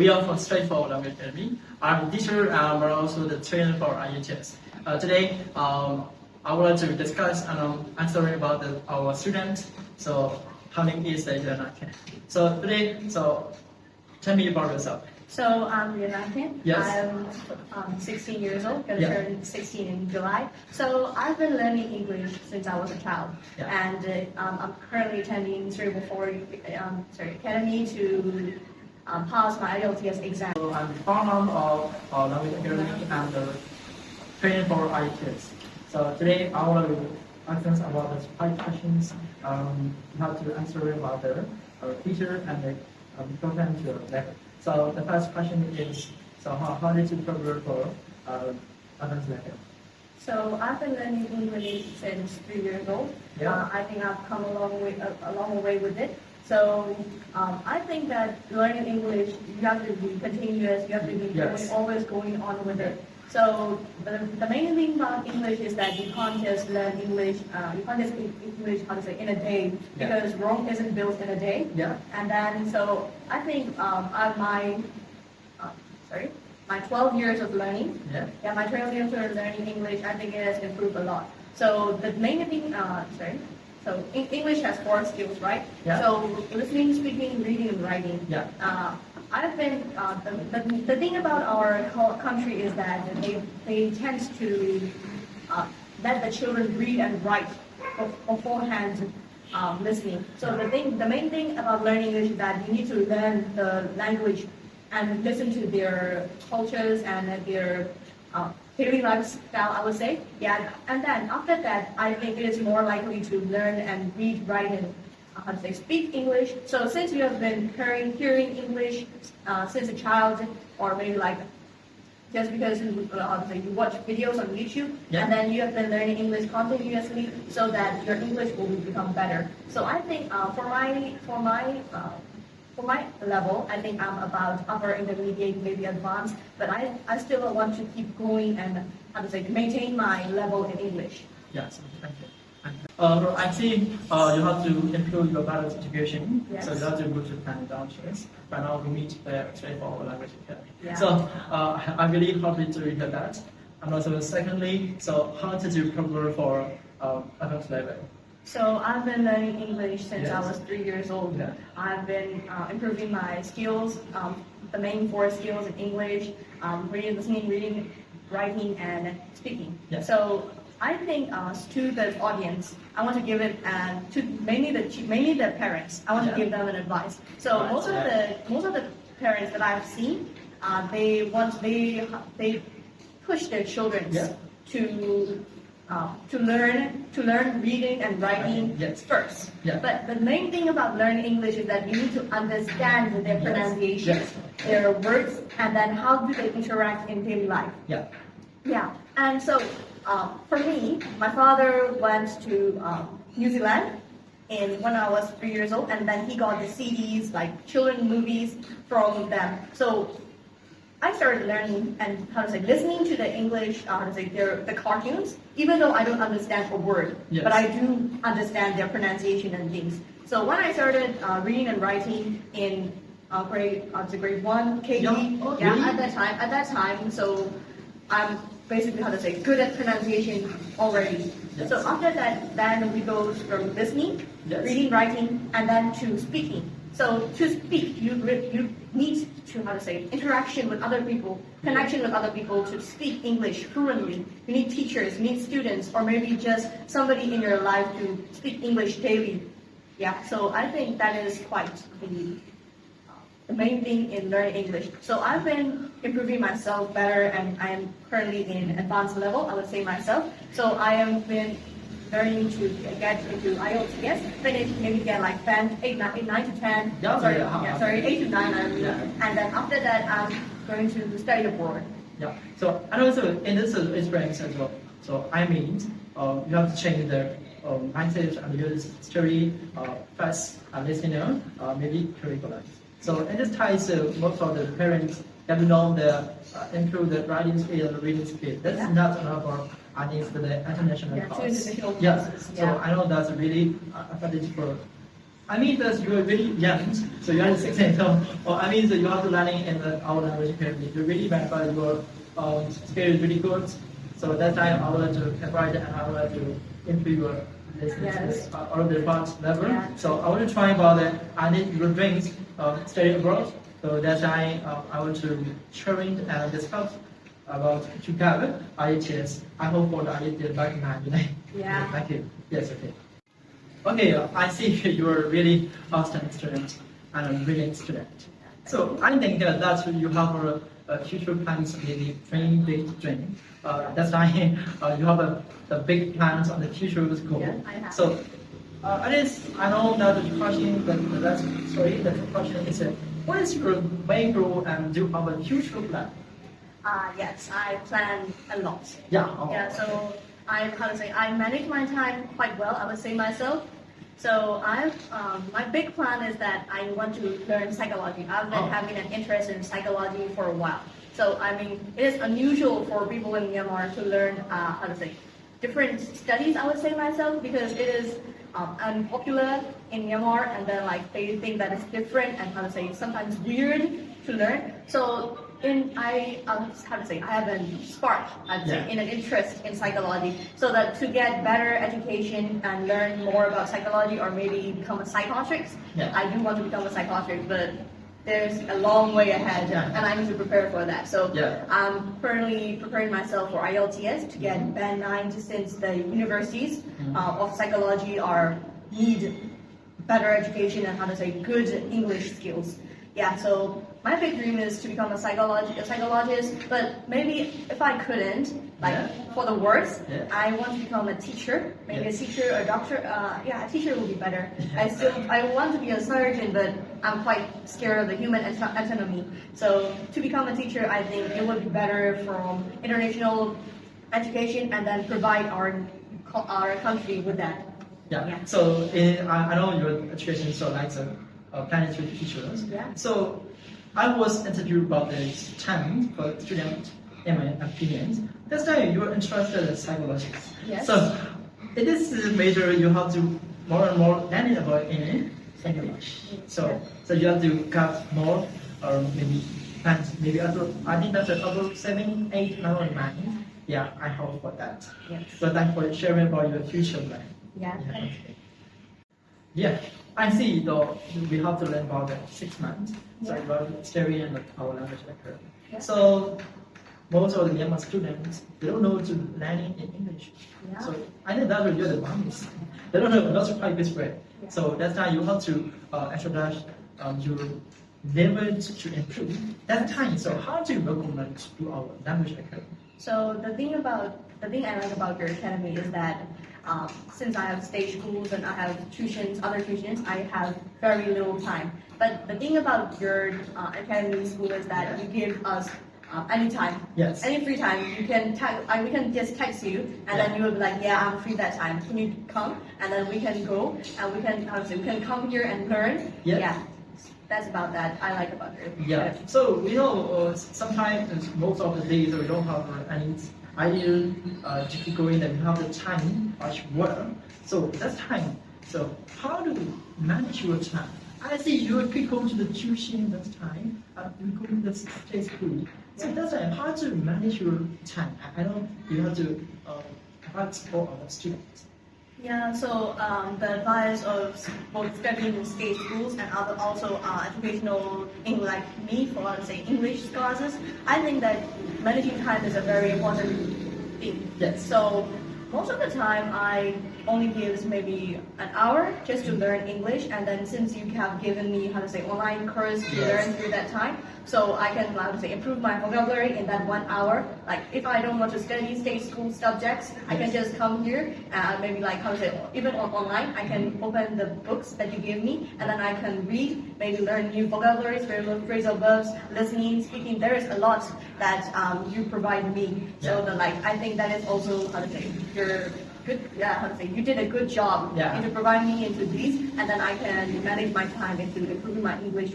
we are for straightforward language academy. I'm a teacher and I'm also the trainer for IELTS. Today, I would like to discuss and answering about our student. So, how many is that you're So today, tell me about yourself. So I'm Yunnan. Yes. I'm 16 years old, gonna turn 16 in July. So I've been learning English since I was a child, and I'm currently attending Cerebral 4 Academy to pass my IELTS exam. So I'm the founder of Language Academy and the trainer for IELTS. So today I want to answer about the 5 questions. You have to answer about the teacher and the program to level. So the first question is, so how did you prepare for advanced level? So I've been learning English since 3 years old. I think I've come a long way with it. So I think that learning English, you have to be continuous. You have to be always going on with it. So the main thing about English is that you can't just learn English. You can't just speak English, in a day, because Rome isn't built in a day. And then so I think my 12 years of learning. My 12 years of learning English, I think it has improved a lot. So the main thing, so English has 4 skills, right? So listening, speaking, reading, and writing. I've been the thing about our country is that they tend to let the children read and write beforehand listening. So the main thing about learning English is that you need to learn the language and listen to their cultures and their daily lifestyle, I would say. And then after that, I think it is more likely to learn and read, write, and speak English. So since you have been hearing English since a child, or maybe just because you watch videos on YouTube, and then you have been learning English continuously, so that your English will become better. So I think for my level, I think I'm about upper intermediate, maybe advanced, but I still want to keep going and maintain my level in English. Yes, thank you. I think you have to improve your balanced education, so you have to go to Canada downstairs. Right now we meet the straightforward language academy. So I'm really happy to hear that. And also secondly, so how did you prepare for advanced level? So I've been learning English since I was 3 years old. I've been improving my skills, the main 4 skills in English, reading, listening, reading, writing, and speaking. So I think to the audience, I want to give it to mainly the parents. I want to give them an advice. So most of the parents that I've seen, they push their children to learn reading and writing first. But the main thing about learning English is that you need to understand their pronunciation, their words, and then how do they interact in daily life. And so for me, my father went to New Zealand when I was 3 years old, and then he got the CDs, like children movies, from them. So I started learning and listening to the English, the cartoons, even though I don't understand a word, but I do understand their pronunciation and things. So when I started reading and writing in grade 1, KG, at that time, so I'm basically good at pronunciation already. So after that, then we go from listening, reading, writing, and then to speaking. So to speak, you need to interaction with other people, connection with other people to speak English fluently. You need teachers, you need students, or maybe just somebody in your life to speak English daily. So I think that is quite the main thing in learning English. So I've been improving myself better, and I am currently in advanced level, I would say myself. So I have been learning to get into IELTS, finish, maybe get 8, 9 to 10. 8 to 9. And then after that, I'm going to study abroad. So and also in this experience as well. So I mean, you have to change the mindset and use theory, fast listener, maybe curriculum. So in this time, most of the parents have known improve the writing speed and reading speed. That's not enough for the international course. So I know that's really advantage for I mean that you are really young, so you are 16. So, or I mean that you are learning in our language academy. You really remember your skill is really good. So that time I would like to provide and I would like to improve your this all the parts level. Yeah. So I want to try about that. I need your dreams study abroad. So that's why I want to sharing and discuss about together IELTS. I hope for the IELTS back in hand. Yeah. Thank you. Yes. Okay. Okay, I see you are really awesome student and a brilliant student. So I think that you have a future plans, maybe training, big training. That's why you have the big plans on the future school. Yeah, I have. So I know that the question, the question is, what is your main goal and do you have a future plan? Yes, I plan a lot. Yeah. Yeah, so I manage my time quite well, I would say myself. So my big plan is that I want to learn psychology. I've been having an interest in psychology for a while. So I mean, it is unusual for people in Myanmar to learn different studies, I would say myself, because it is unpopular in Myanmar, and then like they think that it's different and sometimes weird to learn. So I have a spark, in an interest in psychology, so that to get better education and learn more about psychology, or maybe become a psychiatrist. Yeah. I do want to become a psychiatrist, but there's a long way ahead, and I need to prepare for that. So I'm currently preparing myself for IELTS to get Band 9, since the universities of psychology need better education and good English skills. Yeah, so my big dream is to become a psychologist, but maybe if I couldn't, for the works, I want to become a teacher, maybe a teacher, a doctor. A teacher would be better. I want to be a surgeon, but I'm quite scared of the human anatomy. So to become a teacher, I think it would be better from international education and then provide our country with that. Yeah. So I know your education is so like planning to teachers. Yeah. So I was interviewed about this time for student in my opinion. That's why you're interested in psychology. Yes. So it is a major you have to more and more learning about in psychology. So you have to cut more or maybe plans maybe I think that's about 7, 8, 9. Yeah, I hope for that. Yes. So thanks for sharing about your future plan. Yeah. Yeah, I see though we have to learn about 6 months. So about studying and our language curve. Yeah. So most of the Myanmar students they don't know to learning in English. Yeah. So I think that's really the advantage. They don't know not to quite this way. Yeah. So that's why you have to establish your level to improve. That time. So how do you recommend to our language academy? So the thing I like about your academy is that since I have stage schools and I have other tuitions, I have very little time. But the thing about your academy school is that you give us anytime, any free time. You can we can just text you, and then you will be like, yeah, I'm free that time. Can you come? And then we can go, and we can come here and learn. Yeah. That's about that. I like about it. Yeah. So we know sometimes most of the days we don't have any ideal going that we have the time much work. So that's time. So how do you manage your time? I see you go to the tuition that time. You go to the state school. So that's how to manage your time. I know you have to provide support of the students. Yeah, so the advice of both studying in state schools and also educational like me for English classes, I think that managing time is a very important thing. Yes. So most of the time I only give maybe an hour just to learn English, and then since you have given me online course to learn through that time, so I can improve my vocabulary in that 1 hour. Like if I don't want to study state school subjects, I can just come here and maybe even online I can open the books that you give me, and then I can read, maybe learn new vocabularies, phrasal verbs, listening, speaking. There is a lot that you provide me. So I think that is also you're good. You did a good job into providing me into these, and then I can manage my time into improving my English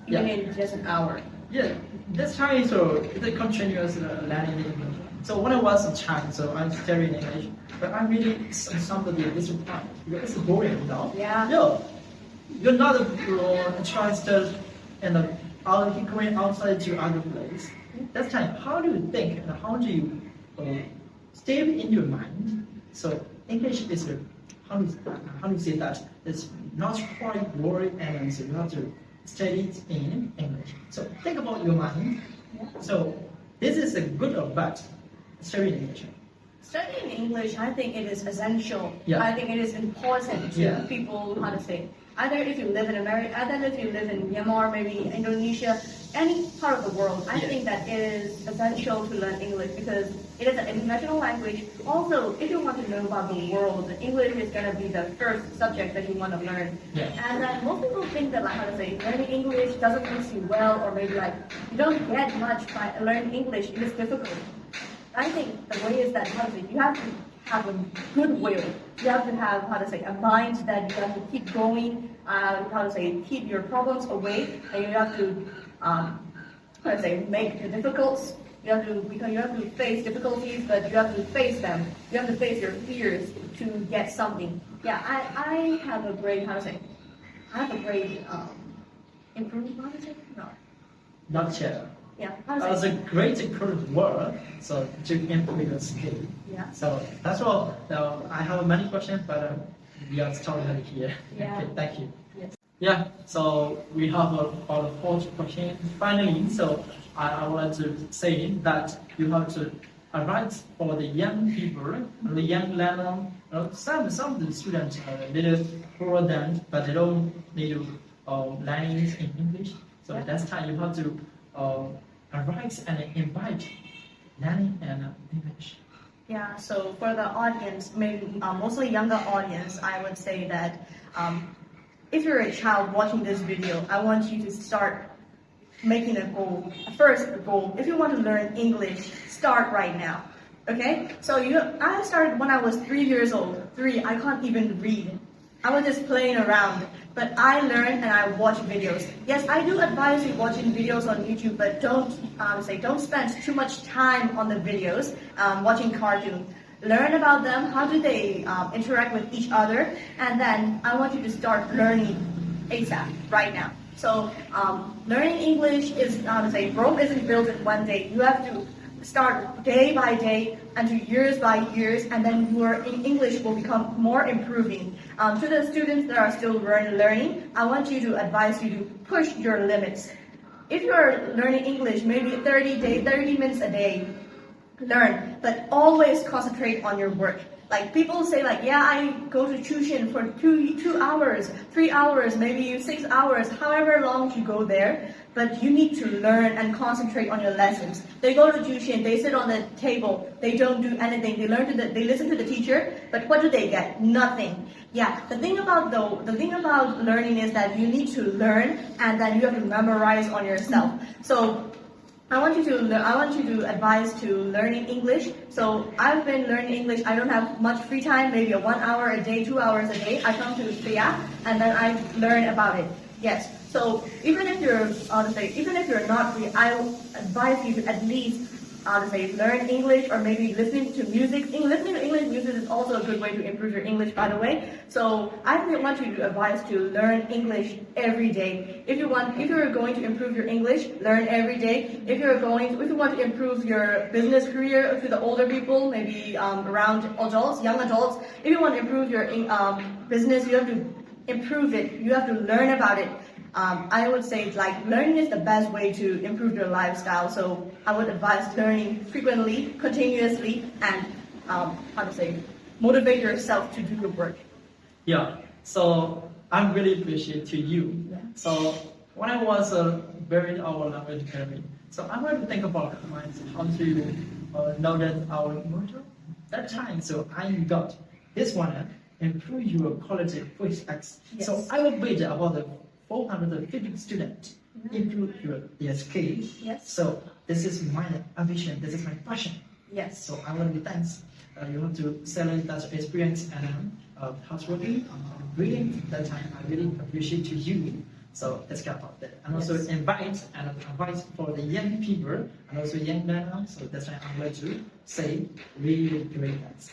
even in just an hour. Yeah, that's right. So it's a continuous learning English. So when I was a child, so I'm studying English, but I'm really somebody at this point because it's boring, you know. Yeah. Yeah. you're not trusted and going outside to other place. That time, how do you think and how do you stay in your mind? So English is how do you say that? It's not quite word, and so you have to study it in English. So think about your mind. So this is a good or bad studying English. Studying English, I think it is essential. Yeah. I think it is important to Yeah. people, how to say, either if you live in America, either if you live in Myanmar, maybe Indonesia, any part of the world, I Yeah. think that it is essential to learn English because it is an international language. Also, if you want to know about the world, English is going to be the first subject that you want to learn. Yeah. And most people think that, like, how to say, learning English doesn't make you well, or maybe like you don't get much by learning English. It is difficult. I think the way is that, how to say, you have to have a good will. You have to have, how to say, a mind that you have to keep going, how to say, keep your problems away, and you have to, how to say, make the difficult. Because you have to face difficulties, but you have to face them. You have to face your fears to get something. Yeah, I have a great, how to say, I have a great improvement, how to say? No. Not sure. Yeah, how to That was say? a great good word. So to improve your skill. Yeah. So that's all. I have many questions, but we are starting here. Yeah. Okay, thank you. Yes. Yeah. So we have about a fourth question. Finally, so I want to say that you have to advise for the young people, the young learner. Some of the students are a little poor than, but they don't need to learning in English. So that's time you have to advise and invite learning and English. Yeah, so for the audience, maybe mostly younger audience, I would say that if you're a child watching this video, I want you to start making a goal. First goal, if you want to learn English, start right now. Okay? So I started when I was 3 years old. I can't even read. I was just playing around, but I learned and I watch videos. Yes, I do advise you watching videos on YouTube, but don't spend too much time on the videos watching cartoons. Learn about them. How do they interact with each other? And then I want you to start learning ASAP right now. So learning English is Rome isn't built in one day. You have to start day by day and to years by years, and then your English will become more improving. To the students that are still learning, I want you to advise you to push your limits. If you're learning English, maybe 30 minutes a day, learn, but always concentrate on your work. Like people say, like, yeah, I go to tuition for 2 hours, 3 hours, maybe 6 hours, however long you go there. But you need to learn and concentrate on your lessons. They go to tuition, they sit on the table, they don't do anything. They listen to the teacher, but what do they get? Nothing. Yeah, the thing about learning is that you need to learn and then you have to memorize on yourself. So I want you to advise to learning English. So I've been learning English. I don't have much free time, maybe 1 hour a day, 2 hours a day. I come to Korea and then I learn about it. Yes. So even if you're not free, I advise you to at least learn English or maybe listening to music. Listening to English music is also a good way to improve your English, by the way. So I want you to advise to learn English every day. If you're going to improve your English, learn every day. If you want to improve your business career, to the older people, maybe around adults, young adults, if you want to improve your business, you have to improve it. You have to learn about it. I would say learning is the best way to improve your lifestyle. So I would advise learning frequently, continuously, and motivate yourself to do your work. Yeah. So I'm really appreciate to you. Yeah. So when I was very our language academy, so I wanted to think about how to know that our motto. That time, so I got this one. Improve your quality voice X. Yes. So I will read about the 450 students, improve their skills. Yes. So this is my ambition, this is my passion. Yes. So I want to be thanks. You have to celebrate that experience and houseworking, reading that time. I really appreciate to you. So let's get about that. And also invite and advice for the young people and also young learners. So that's why I'm going to say really great thanks.